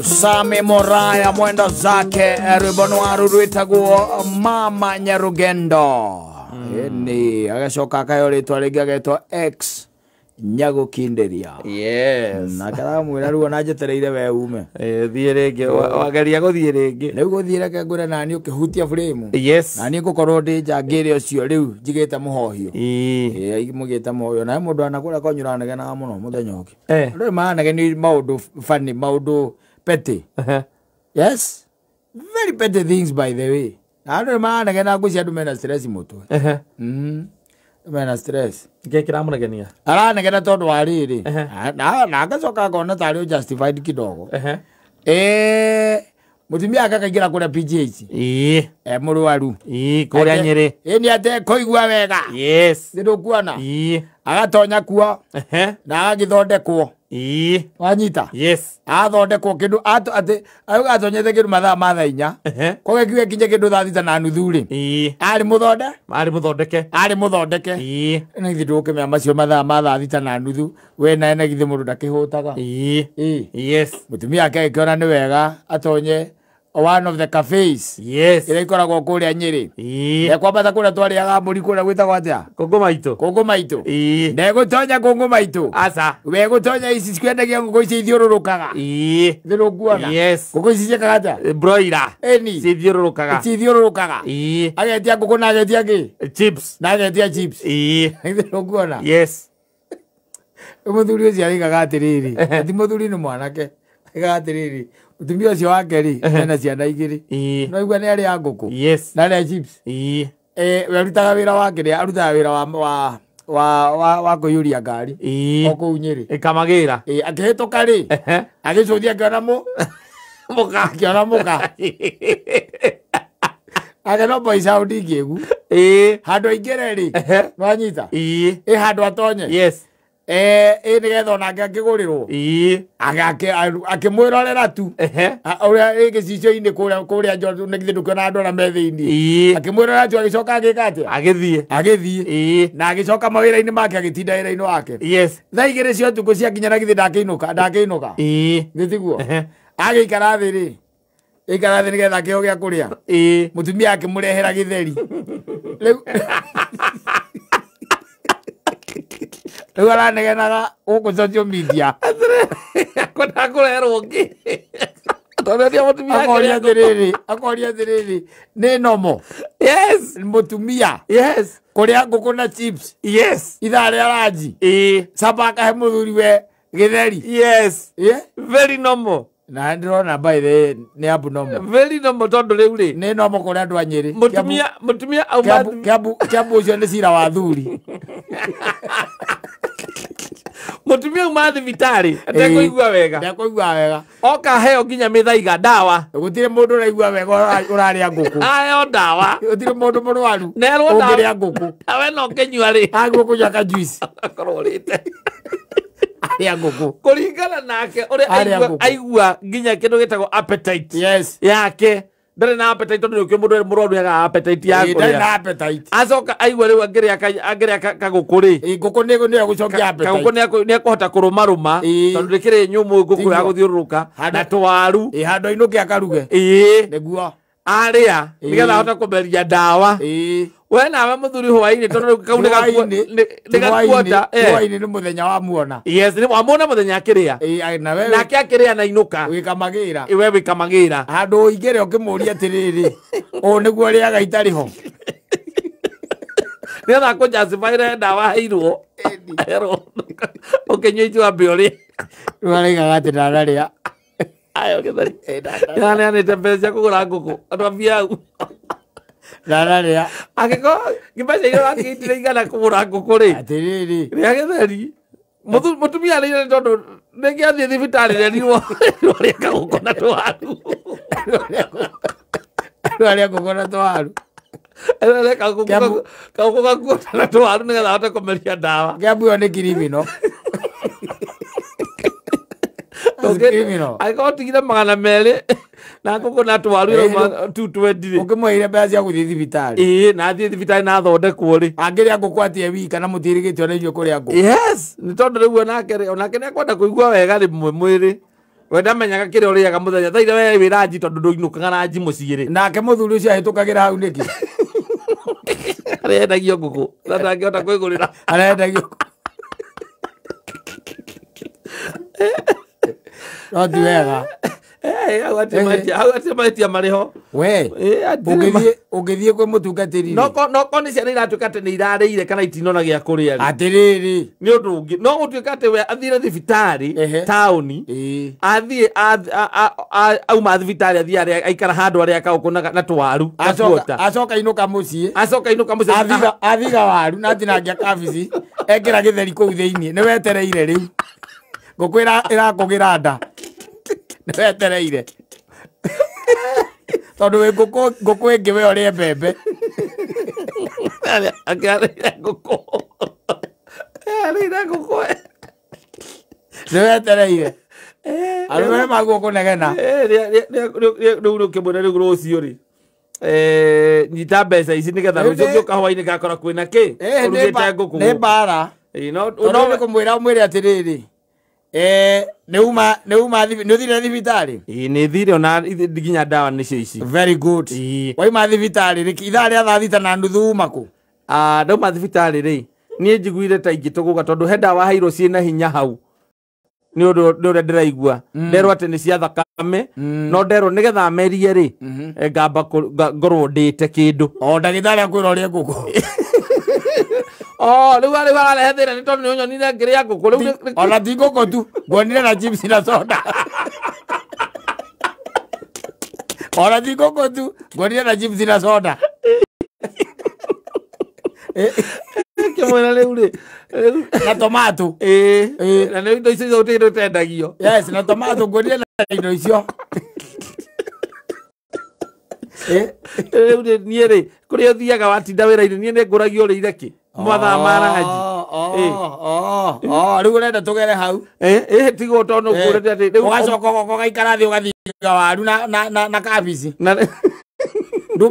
Sami Moraya mwenda zake ribonwaru rwitagwo Mama Nyarugendo. Ni agacoka akayoritwa ringi agetwa X Nyagukinderia. Yes. Na karamwira ruo najetereire we ume. Thie ringi wagaria guthie ringi. Riu guthire ke ngure nani ukihutia frame. Yes. Nani ngukorwo ndi njangire ucio riu njigite muhohio. Mugite muhohio na mundu anakura konyuranage na muno muthenya uki. Riu maanage ni maundu funny, maundu petty. Yes. Very petty things by the way. Andu maanage na ngucia andu mena stress mutwe. Mena stress. Ngekira munegenia. Aranegena tondu wa riri. Na agacoka akona tari justified kidogo. Mutumia akakagira kuria PGH. Murwaru. Kuria Nyeri. Ni ate koigua wega. Yes. Ndirukuona. Agatonya kuo. Na agithondekwo. Wanyita. Yes. Athondekwo kindu ate atonyete kindu mathaa matha inya. Koge kiwe kinye kindu thaa thita na nuthu ri. Ari muthondeke. Na ithuke me amacio mathaa matha thita na nuthu. We na ene githe mundu ndakihutaga. Yes. Mutumia ake kiona ni wega atonye one of the cafes. Yes. Ira ikoragwo kuria Nyeri. Kwambata kuria twariaga mburi kuria gwitagwo atia? Kongo maitu. Ndegutonya Kongo maitu. Asa. We gutonya ici cikwendagia nguku ici ithiururukaga. Thiruguona. Yes. Nguku ici ciekaga atia? Broiler. Eni. Cithiururukaga. Agetia nguku na agetia ki? Chips. Na agetia chips. Thiruguona. Yes. Muthuri ucio arigaga atiriri. Ati muthuri ni mwanake. Arigaga atiriri. Mutumia ucio wake ri ena ciana igiri. No igua ni ari ya nguku. Yes. Na ari chips. We arutaga wira wake ri arutaga wira wa kuyuria ngari. Oko Nyeri. Ikamagira. Akihituka ri. Agicuthia akiona muka. Akiona muka. Ageno boy sound igiegu. Handu ingire ri. Nwanyita. Handu atonye. Yes. Nigetha onake akigurirwo akimwirorera tu uria gicicio-ini kuria ngithi ndukiona andu ara me thiini akimwirorera tu agicoka agika atia agithie na agicoka mawira-ini make agitinda wira-ini wake thaa igiri cia utuku ciakinyana githi ndakiinuka githiguo agikara thi ri ikara thi nigetha kio gia kuria mutumia akimurehera githeri riu aranegenaga guku social media kwenda kurerwo ngi akoria atiriri ni nomo. Yes. Mutumia. Yes. Kuria nguku na chips. Yes. Ithaa ria ranji. Caba akahe muthuri we githeri. Yes. Very normal. Na ndirona by the ni abnormal. Very normal tondu riu ri ni normal kuria andu a Nyeri. Mutumia auma kiambu ucio ni cira wa thuri. Mutumia uma thibitari atekoigua wega. Oka heo nginya mithaiga ndawa. Gutire mundu uraigua wega uraria nguku. Ayo ndawa. Gutire mundu murwaru. Nerwo ndawa. Ungiria nguku. Awe no kenyua ri. Nguku jaka juice. Akororite. Aria nguku. Kuringana nake uri aigua nginya kindu gitagwo appetite. Yes. Yake. Ndare na appetite tondu ukio mundu murwaru yaga appetite ya kuria. Ndare na appetite. Acoka aigua riu agiria kaguku ri. Nguku ni gucokia appetite. Kaguku ni akuhota kurumaruma tondu ndikiri nyumu nguku ya guthiururuka na twaru. Hando inuke akaruge. Niguo. Aria nigetha hota kumeria ndawa. We nawe muthuri hwaini tondu kau ni gakuota hwaini ni muthenya wa muona. Yes, ni wamona muthenya akiria. Na wewe nake akiria na inuka wikamagira. Iwe wikamagira handu igere ukimuria atiriri o niguo ria gaitari ho nigetha ku justify ndawa heirwo ukinywa itua mbio rwarigaga ati ndararia ayo githari ndanete mbeca kugura nguku andu abiau ndararia agiko gimbeca iro akitire igana kugura nguku ri atiriri ria githari mutumia ri tondu ningiathie thibitari reriwo rwaria kaguku na twaru rwaria nguku na twaru kaguku gakuota na twaru nigetha hote kumeria ndawa kiambu ni criminal. Agiko tigire 200 na ngũkũ na twaru 220 ukimwire mbeca cia guthii thibitari na thiĩ thibitarĩ na thondekwo rĩ angĩrĩa ngũkũ atie wika na mũtirigĩtio na irio kũrĩa ngũkũ yes nĩ tondũ rĩu onake nĩakwenda kũigua wega rĩmwe mwĩrĩ we ndamenyaga kĩrĩa ũrĩaga mũthenya thaire we wĩ ranji tondũ ndũinũkaga ranji mũciĩ rĩ nake mũthuri ũcio ahĩtũkagĩra hau nĩkĩ arendagio ngũkũ na ndangĩhota kwĩgũrĩra arendagio no ti wega hau atĩ mahĩtia marĩ ho we ũngĩthiĩ kwĩ mũtungatĩri noko nĩ ciana iratuĩka atĩ nĩ irarĩire kana itinona gĩa kũrĩa atĩrĩrĩ nĩ ũndũ ũngĩ no gũtuĩka atĩ we athire thibitarĩ taũni athiĩ auma thibitarĩ athiĩ aikara handũ arĩa akaũkũ na twaru acoka inũka mũciĩ athiga waru na atinangia kabici ekĩra gĩtheri kũu thĩinĩ nĩ wetereire rĩu ngũkũ ĩrakũgĩra nda nĩ wetereire tondũ wĩ ngũkũ ĩngĩ we ũrĩe mbembe akĩarĩire ngũkũ nĩ wetereire andũ arĩa maguo kũnegena rĩu ũkĩmwĩra rĩu rũciũ rĩ nyita mbeca ici nĩgetha rũciũ ngĩũka hwainĩ ngakora kwĩna kĩ ũrugĩte ngũkũ nĩ mbara tondũ nĩ kũmwĩra ũmwĩre atĩrĩrĩ nĩ ũthire thibitarĩ nĩ thire ona nginya ndawa nĩcio ici very good waima thibitarĩ rĩ ithaa rĩa thaa thita na nuthu uma kũ ndauma thibitarĩ rĩ niĩ njiguire ta ingĩtũgũga tondũ he ndawa heirwo ciĩna hinya hau nĩ ũndũ ũrĩa ndĩraigua nderwo atĩ nĩ cia thakame no nderwo nĩgetha merie rĩ ngamba ngorwo ndĩte kĩndũ ndagĩtarĩ akwĩra ũrĩe ngũkũ rĩu ararehe thĩna nĩ tondũ nĩ ũnyonire ngĩrĩa ngũkũ rĩu ona ti ngũkũ tu nguonire na chips na soda ona ti ngũkũ tu nguonire na chips na soda kĩmwĩra rĩu rĩ na tomato na nĩ indo icio tendagio yes na tomato nguonire na indo icio rĩu niĩ rĩ kũrĩa ũthiaga watinda wĩra-inĩ niĩ nĩ ngũragio ũrĩire kĩ mathaa ma ranji rĩu ũrenda tũgere hau tigwo tondũ ngũrĩte atĩ ũgacoka ũgaikara thĩ ũgathiga waru na kabici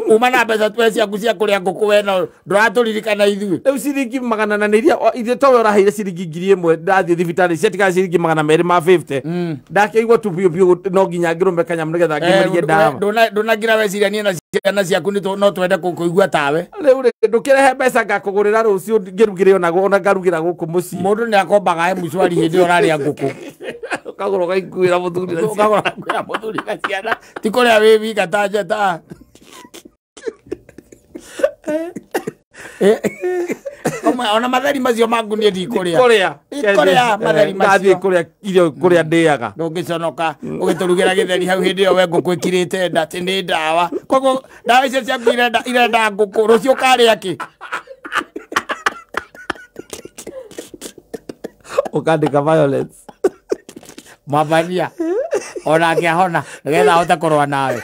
uma na mbeca twe ciaku cia kũrĩa ngũkũ we no ndũratũririkana ithuĩ rĩu ciringi 100 na iria ithuĩ towe ũraheire ciringi 1000 ndathiĩ thibitarĩ ciatigaga ciringi 250 ndakĩigua tu biũ biũ no nginya ngĩrũme kanyamũ nĩgetha ngĩmerie ndawa ndũnagira wecirania na ciana ciaku no twende kũigua tawe rĩu ndũkĩrehe mbeca ngakũgũrĩra rũciũ ngĩrugĩre ona ngarugĩra gũkũ mũciĩ mũndũ nĩ akombaga he mũcwari hĩndĩ ĩyo ũrarĩa ngũkũ ũkagũra ũgaikuĩra mũthuri na ciana ti kũrĩa wĩ wika ta njata ona matheri macio maku niĩ ndikũrĩa matheri macio kũrĩa irio kũrĩa ndĩaga ndũngĩconoka ũgĩtũrugĩra gĩtheri hau hĩndĩ ĩyo we ngũkũ ĩkirĩte nda atĩ nĩ ndawa koguo ndawa icio ciaku irenda ngũkũ rũciũ ũkarĩa kĩ ũkandĩka violence mabania ona angĩahona nĩgetha ahote kũrũa nawe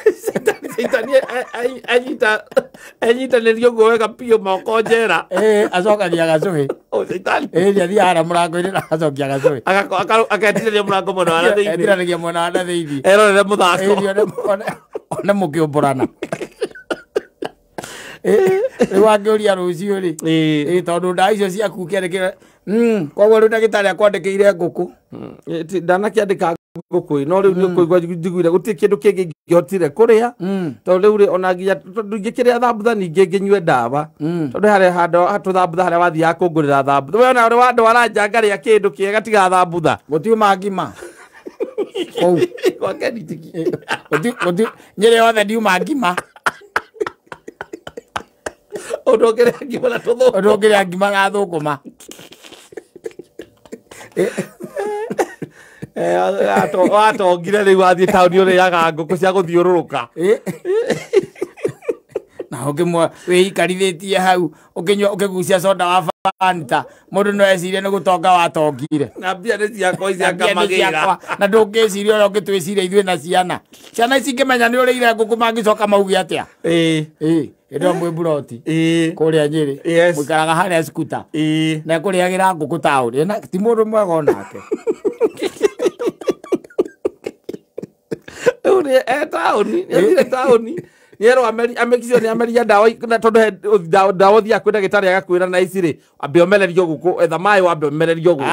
anyitanĩrio guo wega piũ moko njera acokagia gacũhĩ nĩ athiaga mũrango-inĩ na acokia gacũhĩ aketirĩria mũrango mwena wa thĩinĩ etiranagia mwena wa thĩinĩ erorere mũthako one mũkĩũmbũrana rĩu angĩũria rũciũ rĩ tondũ ndawa icio ciaku kĩandĩkĩra koguo rĩu ndagĩtarĩ akwandĩkĩire ngũkũ ndanakĩandĩka ngũkũ no rĩu nĩ ũkũigua njiguire gũtirĩ kĩndũ kĩngĩ ngĩhotire kũrĩa tondũ rĩu rĩ ona nginya ndingĩkĩrĩa thambutha ningĩ ngĩnyue ndawa tondũ harĩa handũ tũthambutha harĩa wathiaga kũngũrĩra thambutha we ona ũrĩ wandwara njanga rĩa kĩndũ kĩega tiga thambutha gũtiuma ngima kũu gwake nitiki nyĩrĩ yothe ndiuma ngima ũndũ ũngĩrĩa ngima na tũthũkũma ũndũ ũngĩrĩa ngima na thũkũma watongire rĩu wathiĩ taũni ũrĩaga ngũkũ cia gũthiũrũrũka na ũngĩmwe wĩikarithĩtie hau ũkĩgucia soda wa Fanta mũndũ no ecirie nĩ gũtonga watongire na mbia nĩ ciakwa ciakamagĩra na ndũngĩciria ũrĩa ũngĩtwĩciria ithuĩ na ciana ici ingĩmenya nĩ ũrĩire ngũkũ mangĩcoka mauge atĩa ĩndo mwĩ buroti kũrĩa Nyĩrĩ mũikaraga harĩa skuta na kũrĩagĩra ngũkũ taũni ti mũndũ mwega onake uri taoni ni taoni yero amekisio ni ameria dawa na tondu dawa thia kwenda gitari agakwira na iciri ambe omererio guku etha mai wa ambe omererio guku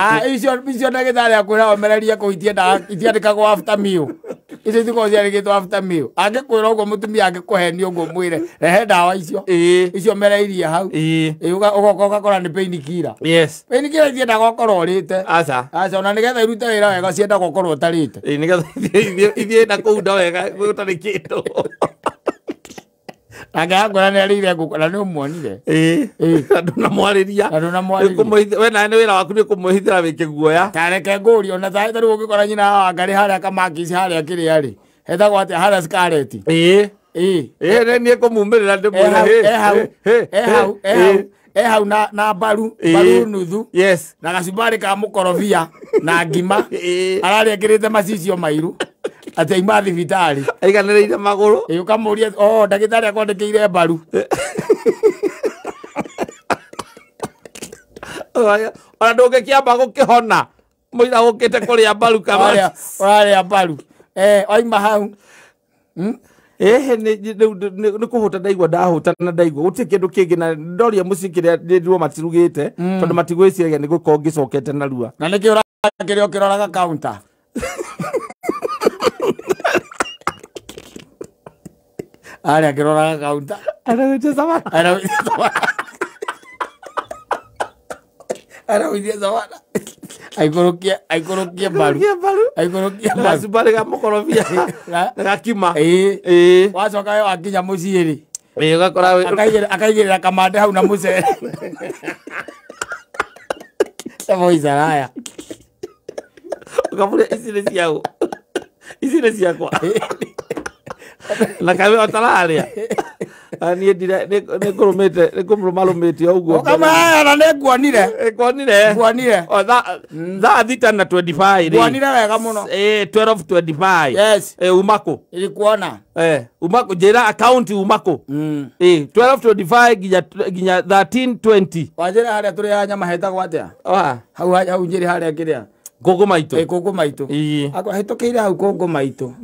icio na gitari akwira omereria kuhitie dawa itiandikagwo after meal icio thiko ciarigitwo after meal angikwira uguo mutumia angikuhenia uguo mwire rehe dawa icio mereirie hau ugakora ni painkiller yes painkiller itiendaga ukorwo urite aca ona nigetha irute wira wega ciendaga ukorwo utarite nigetha ithie na kuunda wega gutari kindu agakora ni arire ngukora ni umuonire andu na mwariria we nawe wira waku ni kumuhithira wike guoya kareke nguri ona thae taru ungikora nyina wa ngari haria kamakisi haria kiria ri hetagwo atia haria scarlet ni kumumirira ndimwira hau na baru nuthu yes na gacumbari ka mukorobia na ngima araria kirite macicio mairu ati aima thibitari aiganireire maguru ukamuria ndagitari akwandikire mbaru ona ndungikiamba gukihona muira gukite kuria mbaru kama uraria mbaru oima hau ni kuhuta ndaigua ndahuta na ndaigua guti kindu kingi na ndoria mucikiria ndirwo matirugite tondu matigwiciragia ni gukorwo ngicokete na rua na niki urakiria ukiroraga counter aria kiroraga counter arawite sawana aikurukia mbaru gacumbari ga mukorobia na gakima wacoka yo akinya muciiri ugakora akaigirira kamande hau na mucere evoicaraya ukamuria ici ni ciagu ici ni ciakwa na kawe otararia ani ndire ne kurumalumite uguo kama na ne guonire o tha thita na 25 guonire wega muno 12:25 yes umako ilikuona umako jera account umako 12:25 ginya 13:20 wajira haria turi ya nyama hetagwo atia hau njiri haria kiria gogo maito gogo maito akwa hitokeire hau gogo maito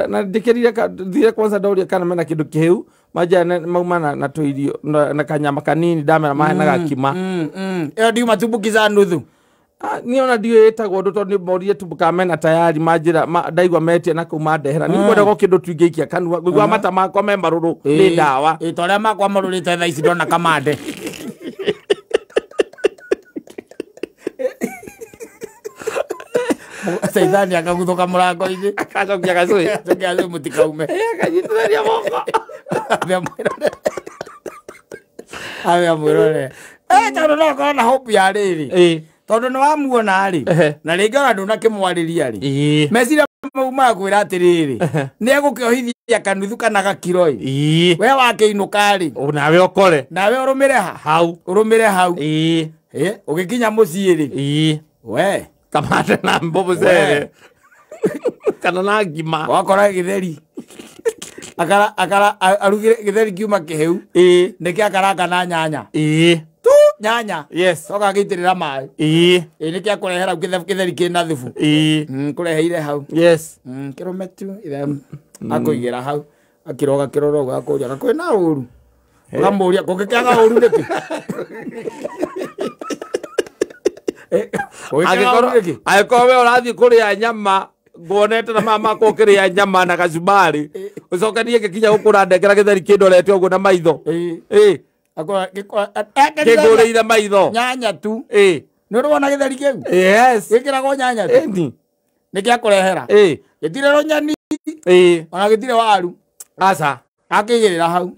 na ndikirire thire kwanza ndauria kana mena kindu kihiu maja mauma na toirio na kanyama kanini ndamera mahe na gakima iyo ndio matumbukiza nuthu ni ona ndio etagwo ndu tondu morie tumbuka mena tayari majira ndaigwa metie na kuma ndehera ni kwenda go kindu twingeikia kanua ngwa mata makwa me maruru ni ndawa toria makwa marurite tha ici ndona kamande Saidani akaguthuka murango-ini akacokia gacui acokia mutikaume akanyitithania moko ave amwirore tondu no korwo na hope ya riri tondu ni wamuona ri na ringi ona ndunakimwariria ri meciria mau makwira atiriri ni egukiohithia kanuthu kana gakiro we wakiinuka ri nawe ukore nawe urumire hau ugikinya mucii ri we kamande na mbobucere kana na ngima wakora githeri akara arugire githeri kiuma kiheu niki akaranga na nyanya tu nyanya yes toka gitirira mai niki akurehera githeri kina thubu kureheire hau yes kirometu akuigira hau akiroga kiroro gakuja kwina uru ukamuria kukikiaga uru niki agĩkorwo we ũrathiĩ kũrĩa nyama nguonete na mama ko kĩrĩa nyama na gacumbari ũcokanie gĩkinya gũkũra ndengera gĩtheri kĩndorete ũguo na maitho kĩngũrĩire maitho nyanya tu nĩ ũrona gĩtheri kĩu yes gĩkĩragwo nyanya tu nĩ kĩakũrehera gĩtirĩ rũnyani ona gĩtirĩ waru aca akĩigĩrĩra hau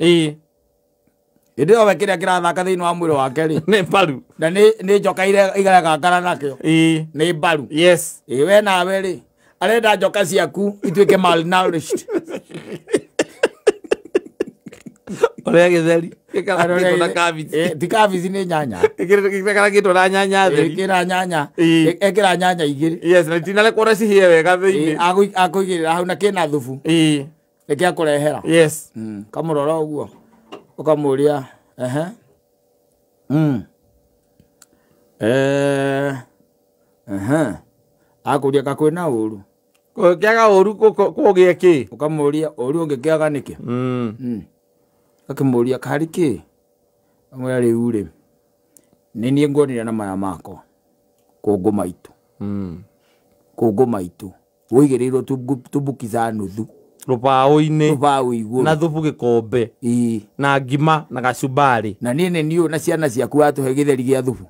indi owe kiria kirathaka thiini wa mwiri wake ri ni mbaru na ni njoka igagakara nakio ni mbaru yes we nawe ri arenda njoka ciaku ituike malnourished oria githeri gikara na kabici ti kabici ni nyanya gikara gitu na nyanya theri kira nyanya ekira nyanya igiri yes na tinale kora cihie wega thiini akuigirira hau na kina thubu nikia kurehera yes kamurora uguo ukamuria akuria kakwina uru Kiaga uru kugie ki. Ukamuria uru ungikiaga niki. Akamuria kari ki. Amwe riu ri. Nini ngonire na maya mako. Kongo maitu. Kongo maitu. Woigereirwo tubukiza nuthu. Rubao-ini. Rubao iguru. Na thubu gikombe. Na ngima na gacumbari. Na nini niyo na ciana ciaku atuhe githeri gia thubu.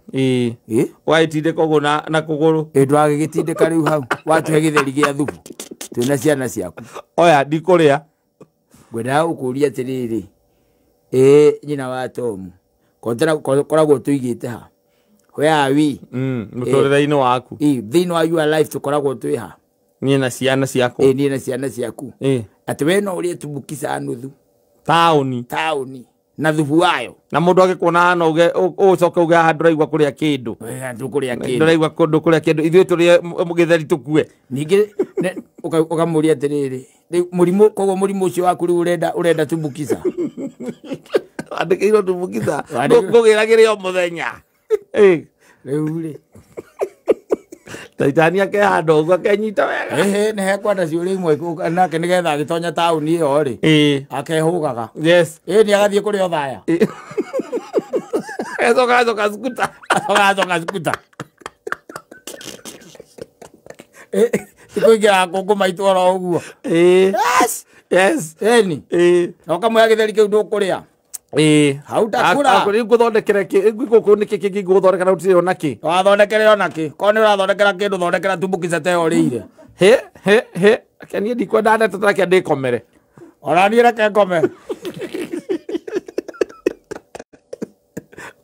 Waitinde kogo na kuguru. Ndwagigitindika riu hau. Watuhe githeri gia thubu. Twina ciana ciaku. Oya ndikuria. Ngwenda ukuria atiriri. Nyina wa Tomu. Koragwo tuigite ha. Where are we? Mutorere-ini waku. Thini wa your life tukoragwo twi ha. Niĩ na ciana ciaku. Niĩ na ciana ciaku. Ati we no urie tubukica nuthu. Tauni. Na thubu wayo. Na mundu agikuona hana ucoke uge haha nduraigua kuria kindu. Ndukuria kindu. Nduraigua kundu kuria kindu. Ithuĩ turie githeri tukue. Ningi ukamuria atiriri. Murimu kogo murimu ucio waku riu urenda tubukica. Andikirwo tubukica. Ngugiragire o muthenya. Riu ri. Taitania ke hando ugo kenyita wega. Ne hekwenda ciuri imwe nake nigetha agitonya tauni iyo ri. Akehugaga. Yes. Ni agathie kuri othaya. Ezoka skuta. Agacoka skuta. Tikuingira Kongo maitu oro uguo. Yes. Eni. Okamwe githeri kiu ndukuria. Hau takura. Akuri nguthondekere ki guku niki kingi nguthondekera utire onaki. Wathondekere onaki. Kone urathondekera kindu thondekera tubukica te orire. He. Akeni ndikwenda nda tatake ndikomere. Orani reke ngome.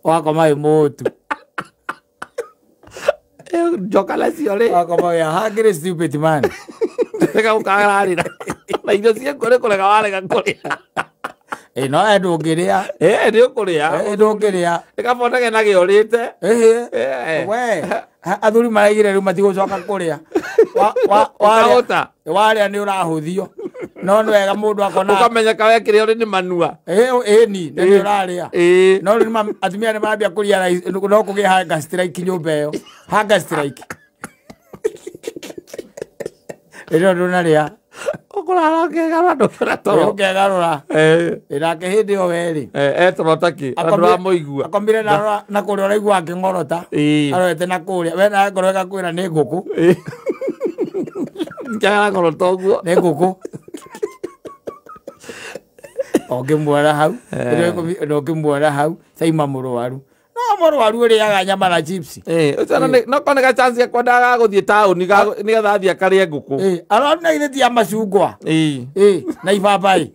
Wakoma imutu. Joka la ciore. Wakoma ya hungry stupid man. Teka ukagararira. Na indo cie kore kurega warega kuria. No ndungiria. Ndi ukuria. Ndungiria. Ikabonage na giorite. We. Athuri maraigire riu matigucoka kuria. Waria ni urahuthio. No ni wega mundu akona. Ukamenya kawe kire uri ni manua. Ni ni uraria. No ni atumia ni mambia kuria no kugia hanga strike nyumba iyo. Hanga strike. Ero runaria. Okurara ngegara ndukira toro. Ngegarura. Irake hindi o weri. Torotaki. Andura muigua. Akomire na kuria uraigua akingorota. Arorete na kuria. We na ngoreka kwira ni nguku. Ngara ngorota uguo. Ni nguku. Okimwara hau. Okimwara hau. Saima murwaru. No murwaru uriaga nyama na chips. No konega chance ya kwenda guthie town nigetha athia karie nguku. Arona ile tia macungwa. Na ibabai.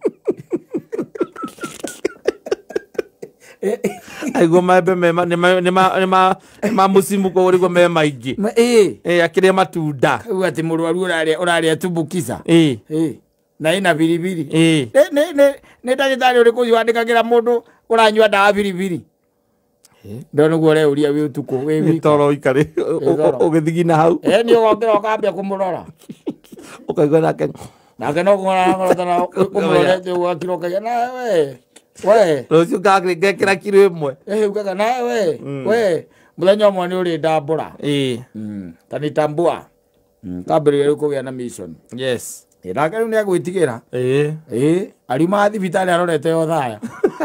Aigo maembe ma musimu ko urigo me maingi. Akire matunda. Ati murwaru uraria tubukica. Na ina biribiri. Ne ndagitari uriku yandikagira mundu uranyua dawa biribiri. Ndono gore uria wi utuko we wi toro ikari ugithigina hau. Ni ugokira ukambia kumurora. Ukaigwa nake no ngora tana kumurora te wakiroka na we rucio ngekira kiro imwe ukaga na we muthenya umwe ni uri ndambura tani tambua kabere kugia na mission. Yes. Nake riu ni agwitigira arima thibitari arorete yo thaya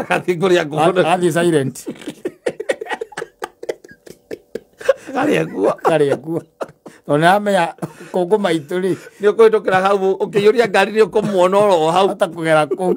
atinguria ngugu athi silent. Kari akuo. Ona amenya Kongo maitu ri. Ni ukuitukira hau ukiyuria ngari ni ukumuona oro hau atakugera ku.